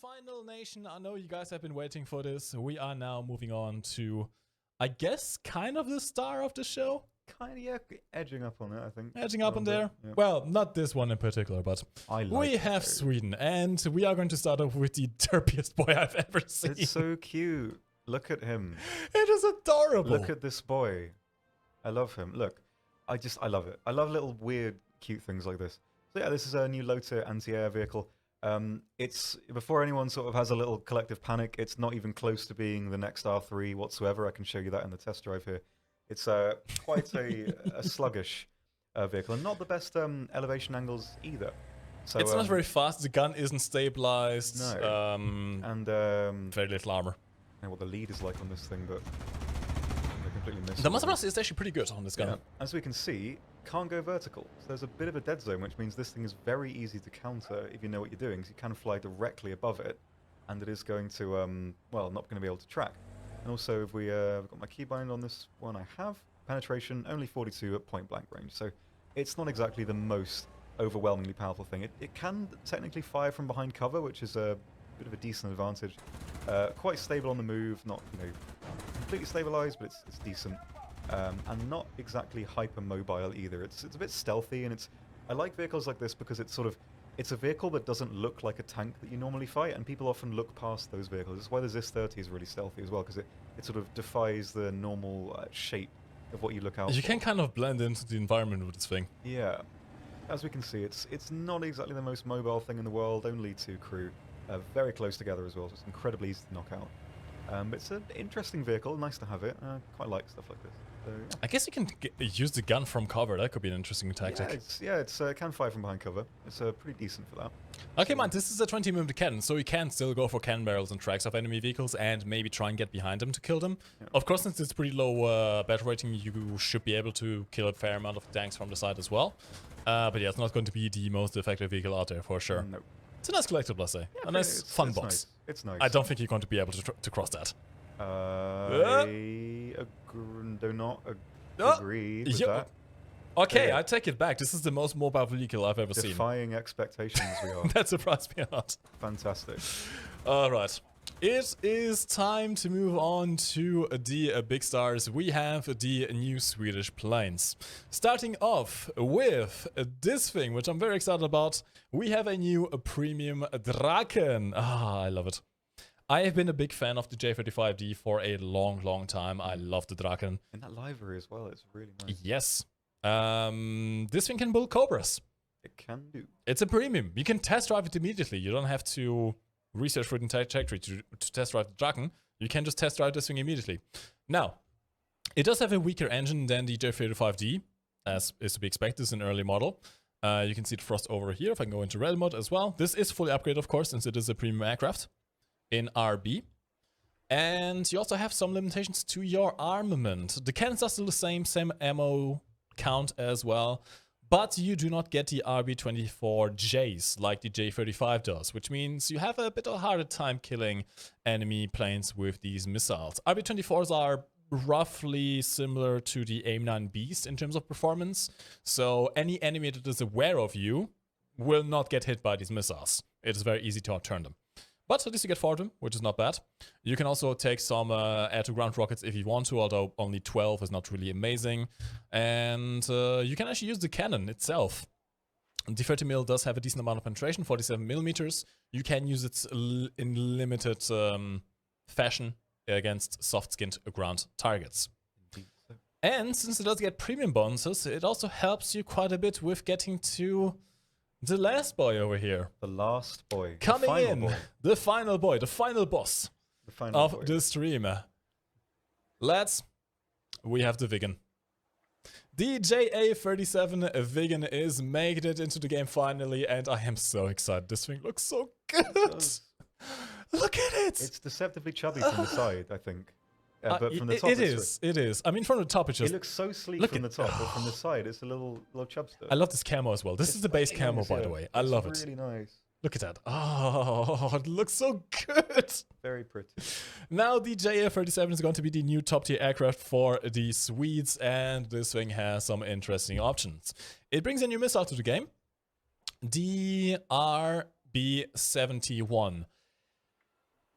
final nation, I know you guys have been waiting for this. We are now moving on to, I guess, kind of the star of the show. Kind of, yeah, edging up on it, I think. Edging up on there. Yeah. Well, not this one in particular, but we have Sweden, and we are going to start off with the derpiest boy I've ever seen. It's so cute. Look at him. It is adorable. Look at this boy. I love him. Look, I love it. I love little weird, cute things like this. So yeah, this is a new Loader anti-air vehicle. It's before anyone sort of has a little collective panic. It's not even close to being the next R3 whatsoever. I can show you that in the test drive here. It's quite a sluggish vehicle, and not the best elevation angles either. So, it's not very fast. The gun isn't stabilized. No. And very little armor. I don't know what the lead is like on this thing, but I completely missed it. The muzzle blast is actually pretty good on this gun. Yeah. As we can see, can't go vertical. So there's a bit of a dead zone, which means this thing is very easy to counter if you know what you're doing. So you can fly directly above it, and it is going to, well, not going to be able to track. And also, if we, I've got my keybind on this one, I have penetration, only 42 at point blank range. So it's not exactly the most overwhelmingly powerful thing. It can technically fire from behind cover, which is a bit of a decent advantage. Quite stable on the move, not completely stabilized, but it's decent. And not exactly hyper mobile either. It's a bit stealthy, and I like vehicles like this because it's a vehicle that doesn't look like a tank that you normally fight, and people often look past those vehicles. That's why the ZIS-30 is really stealthy as well, because it sort of defies the normal shape of what you look out for. You can kind of blend into the environment with this thing. Yeah. As we can see, it's not exactly the most mobile thing in the world. Only 2 crew, very close together as well, so it's incredibly easy to knock out. It's an interesting vehicle, nice to have it. Quite like stuff like this. So, yeah. I guess you can use the gun from cover. That could be an interesting tactic. It can fire from behind cover. It's pretty decent for that. Okay, man, this is a 20mm cannon, so you can still go for cannon barrels and tracks of enemy vehicles and maybe try and get behind them to kill them. Yeah. Of course, since it's pretty low battle rating, you should be able to kill a fair amount of tanks from the side as well. But yeah, it's not going to be the most effective vehicle out there for sure. No. It's a nice collectible, I say. Yeah, a nice fun box. Nice. It's nice. I don't think you're going to be able to cross that. I do not agree with that. Okay, I take it back. This is the most mobile vehicle I've ever seen. Defying expectations, we are. That surprised me a lot. Fantastic. Alright. It is time to move on to the big stars. We have the new Swedish planes. Starting off with this thing, which I'm very excited about. We have a new premium DRAKEN. I love it. I have been a big fan of the J35D for a long time. I love the DRAKEN. And that livery as well, it's really nice. Yes. This thing can build Cobras. It can do. It's a premium. You can test drive it immediately. You don't have to research for the entire trajectory to test drive the DRAKEN. You can just test drive this thing immediately. Now, it does have a weaker engine than the J35D, as is to be expected. It's an early model. You can see the thrust over here if I can go into red mode as well. This is fully upgraded, of course, since it is a premium aircraft in RB. And you also have some limitations to your armament. The cannons are still the same ammo count as well, but you do not get the RB24Js like the J35 does, which means you have a bit of a harder time killing enemy planes with these missiles. RB24s are roughly similar to the AIM-9 Beast in terms of performance, so any enemy that is aware of you will not get hit by these missiles. It is very easy to outturn them. But at least you get 4 of them, which is not bad. You can also take some air-to-ground rockets if you want to, although only 12 is not really amazing. And you can actually use the cannon itself. The 30mm does have a decent amount of penetration, 47mm. You can use it in limited fashion against soft-skinned ground targets. And since it does get premium bonuses, it also helps you quite a bit with getting to the last boy over here. The last boy. Coming in. Boy. The final boy. The final boss of the stream. Lads, we have the VIGGEN. The JA37 VIGGEN is making it into the game finally, and I am so excited. This thing looks so good. Look at it. It's deceptively chubby from the side, I think. But from the top, it is. I mean, from the top, it looks so sleek from the top, but from the side, it's a little chubster. I love this camo as well. This is the base camo, by the way. I love it. It's really nice. Look at that. Oh, it looks so good. Very pretty. Now, the JA37 is going to be the new top-tier aircraft for the Swedes, and this thing has some interesting options. It brings a new missile to the game, the RB-71.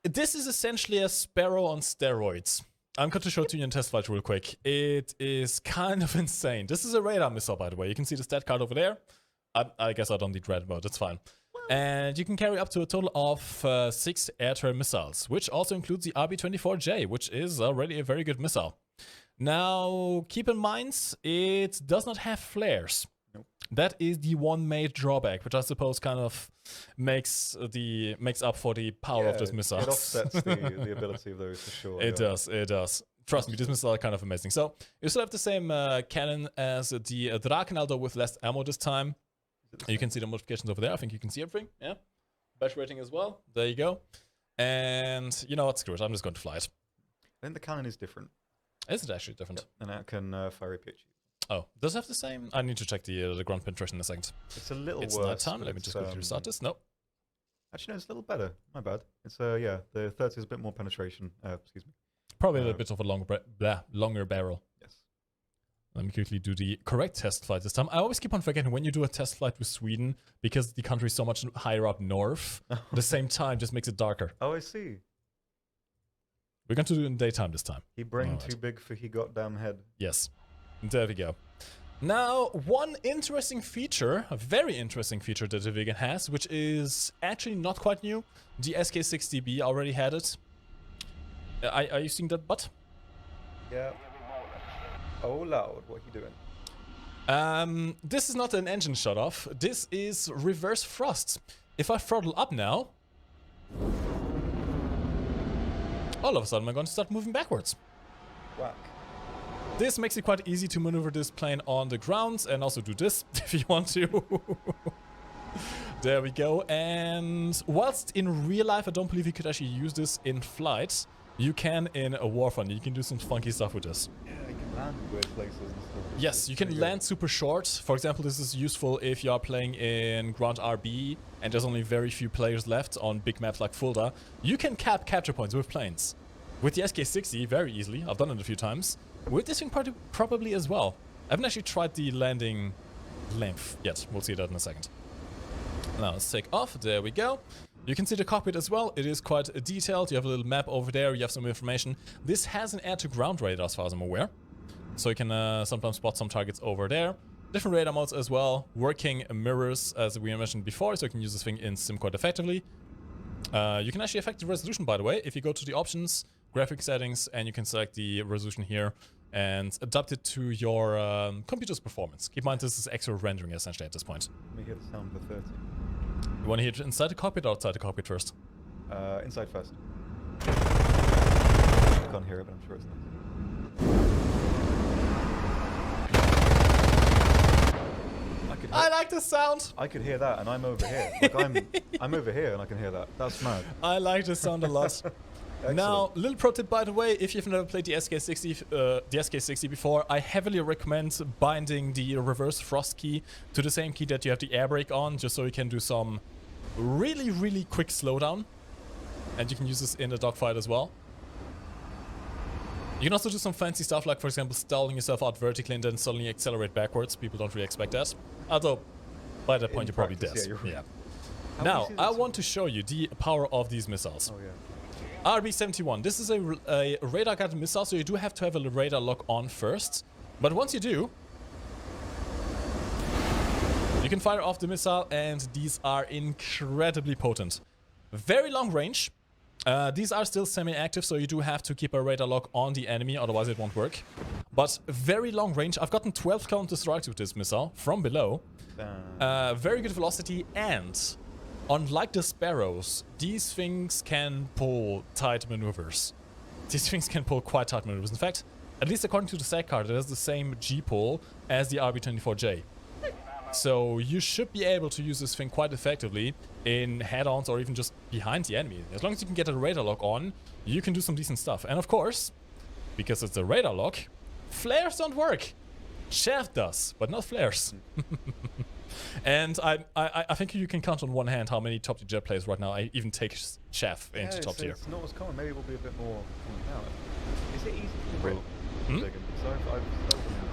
This is essentially a Sparrow on steroids. I'm going to show it to you in test flight real quick. It is kind of insane. This is a radar missile, by the way. You can see the stat card over there. I guess I don't need red mode. That's fine. And you can carry up to a total of 6 air-to-air missiles, which also includes the RB-24J, which is already a very good missile. Now, keep in mind, it does not have flares. Nope. That is the one major drawback, which I suppose kind of makes up for the power of this missile. It offsets the ability of those for sure. It does. Trust me, these missiles are kind of amazing. So, you still have the same cannon as the DRAKEN, although with less ammo this time. You can see the modifications over there. I think you can see everything. Yeah. Batch rating as well. There you go. And you know what? Screw it. I'm just going to fly it. I think the cannon is different. Is it actually different? Yep. And it can fire a PhD. Oh, does it have the same? I need to check the ground penetration in a second. It's a little it's worse. It's nighttime. Let me just quickly restart this. No. Actually, no, it's a little better. My bad. It's yeah, the 30 is a bit more penetration. Excuse me. Probably a little bit of a longer barrel. Yes. Let me quickly do the correct test flight this time. I always keep on forgetting when you do a test flight with Sweden, because the country is so much higher up north, at the same time just makes it darker. Oh, I see. We're going to do it in daytime this time. He brain too big for he got damn head. Yes. There we go. Now, one interesting feature, a very interesting feature that the VIGGEN has, which is actually not quite new. The SK60B already had it. Are you seeing that butt? Yeah. Oh, loud. What are you doing? This is not an engine shut off. This is reverse thrust. If I throttle up now, all of a sudden I'm going to start moving backwards. Whack. This makes it quite easy to maneuver this plane on the ground and also do this if you want to. There we go. And whilst in real life I don't believe you could actually use this in flight, you can in a warfront. You can do some funky stuff with this. Yeah, you can land in weird places and stuff. Yes, you can land super short. For example, this is useful if you are playing in Ground RB and there's only very few players left on big maps like Fulda. You can capture points with planes. With the SK60, very easily. I've done it a few times. With this thing probably as well. I haven't actually tried the landing length yet. We'll see that in a second. Now let's take off. There we go. You can see the cockpit as well. It is quite detailed. You have a little map over there. You have some information. This has an air-to-ground radar as far as I'm aware. So you can sometimes spot some targets over there. Different radar modes as well. Working mirrors, as we mentioned before, so you can use this thing in sim quite effectively. You can actually affect the resolution, by the way, if you go to the options, graphic settings, and you can select the resolution here and adapt it to your computer's performance. Keep in mind this is extra rendering essentially at this point. Let me hear the sound of the 30. You want to hear it inside the cockpit or outside the cockpit first? Inside first. I can't hear it, but I'm sure it's nice. I like the sound! I could hear that, and I'm over here. Like I'm over here, and I can hear that. That's mad. I like the sound a lot. Now, little pro tip by the way, if you've never played the SK60 before, I heavily recommend binding the reverse thrust key to the same key that you have the air brake on, just so you can do some really quick slowdown. And you can use this in a dogfight as well. You can also do some fancy stuff like, for example, stalling yourself out vertically and then suddenly accelerate backwards. People don't really expect that. Although, by that point, you're probably dead. Yeah. Now, I want to show you the power of these missiles. Oh, yeah. RB-71. This is a radar-guided missile, so you do have to have a radar lock on first. But once you do, you can fire off the missile, and these are incredibly potent. Very long range. These are still semi-active, so you do have to keep a radar lock on the enemy, otherwise it won't work. But very long range. I've gotten 12 counter strikes with this missile from below. Very good velocity, and unlike the Sparrows, these things can pull tight maneuvers. These things can pull quite tight maneuvers. In fact, at least according to the SAC card, it has the same G-pull as the RB-24J. So you should be able to use this thing quite effectively in head-ons or even just behind the enemy. As long as you can get a radar lock on, you can do some decent stuff. And of course, because it's a radar lock, flares don't work. Chaff does, but not flares. And I think you can count on one hand how many top tier jet players right now I even take chaff into top tier. It's not as common. Maybe it will be a bit more coming out. Is it easy to rip?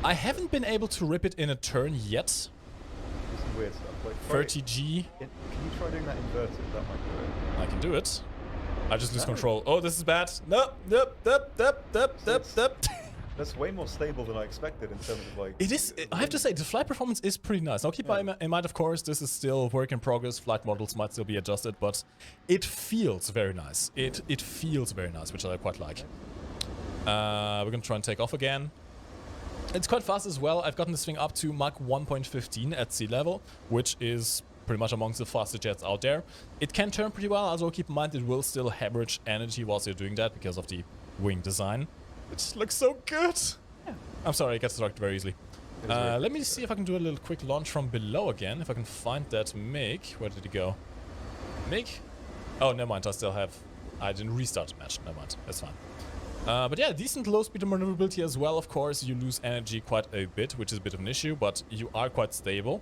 I haven't been able to rip it in a turn yet. Some weird stuff. Like 30G. Can you try doing that inverted? That might do it. I can do it. I just lose No. control. Oh, this is bad. Nope. That's way more stable than I expected in terms of like... It is, I have to say, the flight performance is pretty nice. Now keep in mind, of course, this is still work in progress. Flight models might still be adjusted, but it feels very nice. It feels very nice, which I quite like. We're gonna try and take off again. It's quite fast as well. I've gotten this thing up to Mach 1.15 at sea level, which is pretty much amongst the fastest jets out there. It can turn pretty well, also keep in mind it will still hemorrhage energy whilst you're doing that because of the wing design. It just looks so good. Yeah. I'm sorry, I get distracted very easily. Let me see if I can do a little quick launch from below again. If I can find that MiG. Where did it go? MiG? Oh, never mind. I didn't restart the match. Never mind. That's fine. But yeah, decent low speed maneuverability as well. Of course, you lose energy quite a bit, which is a bit of an issue, but you are quite stable.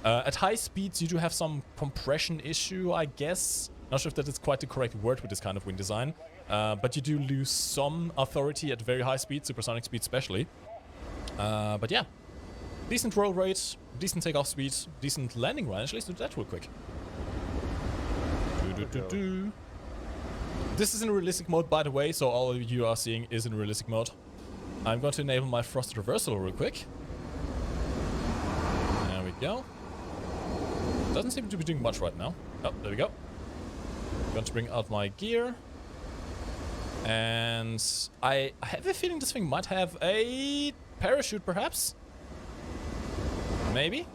At high speeds, you do have some compression issue, I guess. Not sure if that is quite the correct word with this kind of wing design. But you do lose some authority at very high speed, supersonic speed especially. But yeah, decent roll rate, decent takeoff speed, decent landing run. Actually, let's do that real quick. This is in realistic mode, by the way, so all you are seeing is in realistic mode. I'm going to enable my thrust reversal real quick. There we go. Doesn't seem to be doing much right now. Oh, there we go. Going to bring out my gear. And I have a feeling this thing might have a parachute, perhaps? Maybe?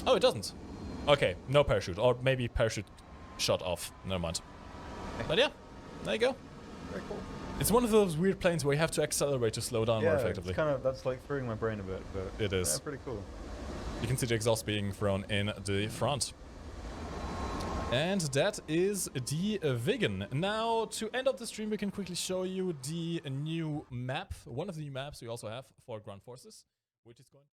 Oh, it doesn't. Okay, no parachute. Or maybe parachute shot off. Never mind. But yeah, there you go. Very cool. It's one of those weird planes where you have to accelerate to slow down more effectively. It's kind of, that's like throwing my brain a bit, but it is. Yeah, pretty cool. You can see the exhaust being thrown in the front. And that is the VIGGEN. Now, to end up the stream, we can quickly show you the new map. One of the new maps we also have for ground forces, which is going...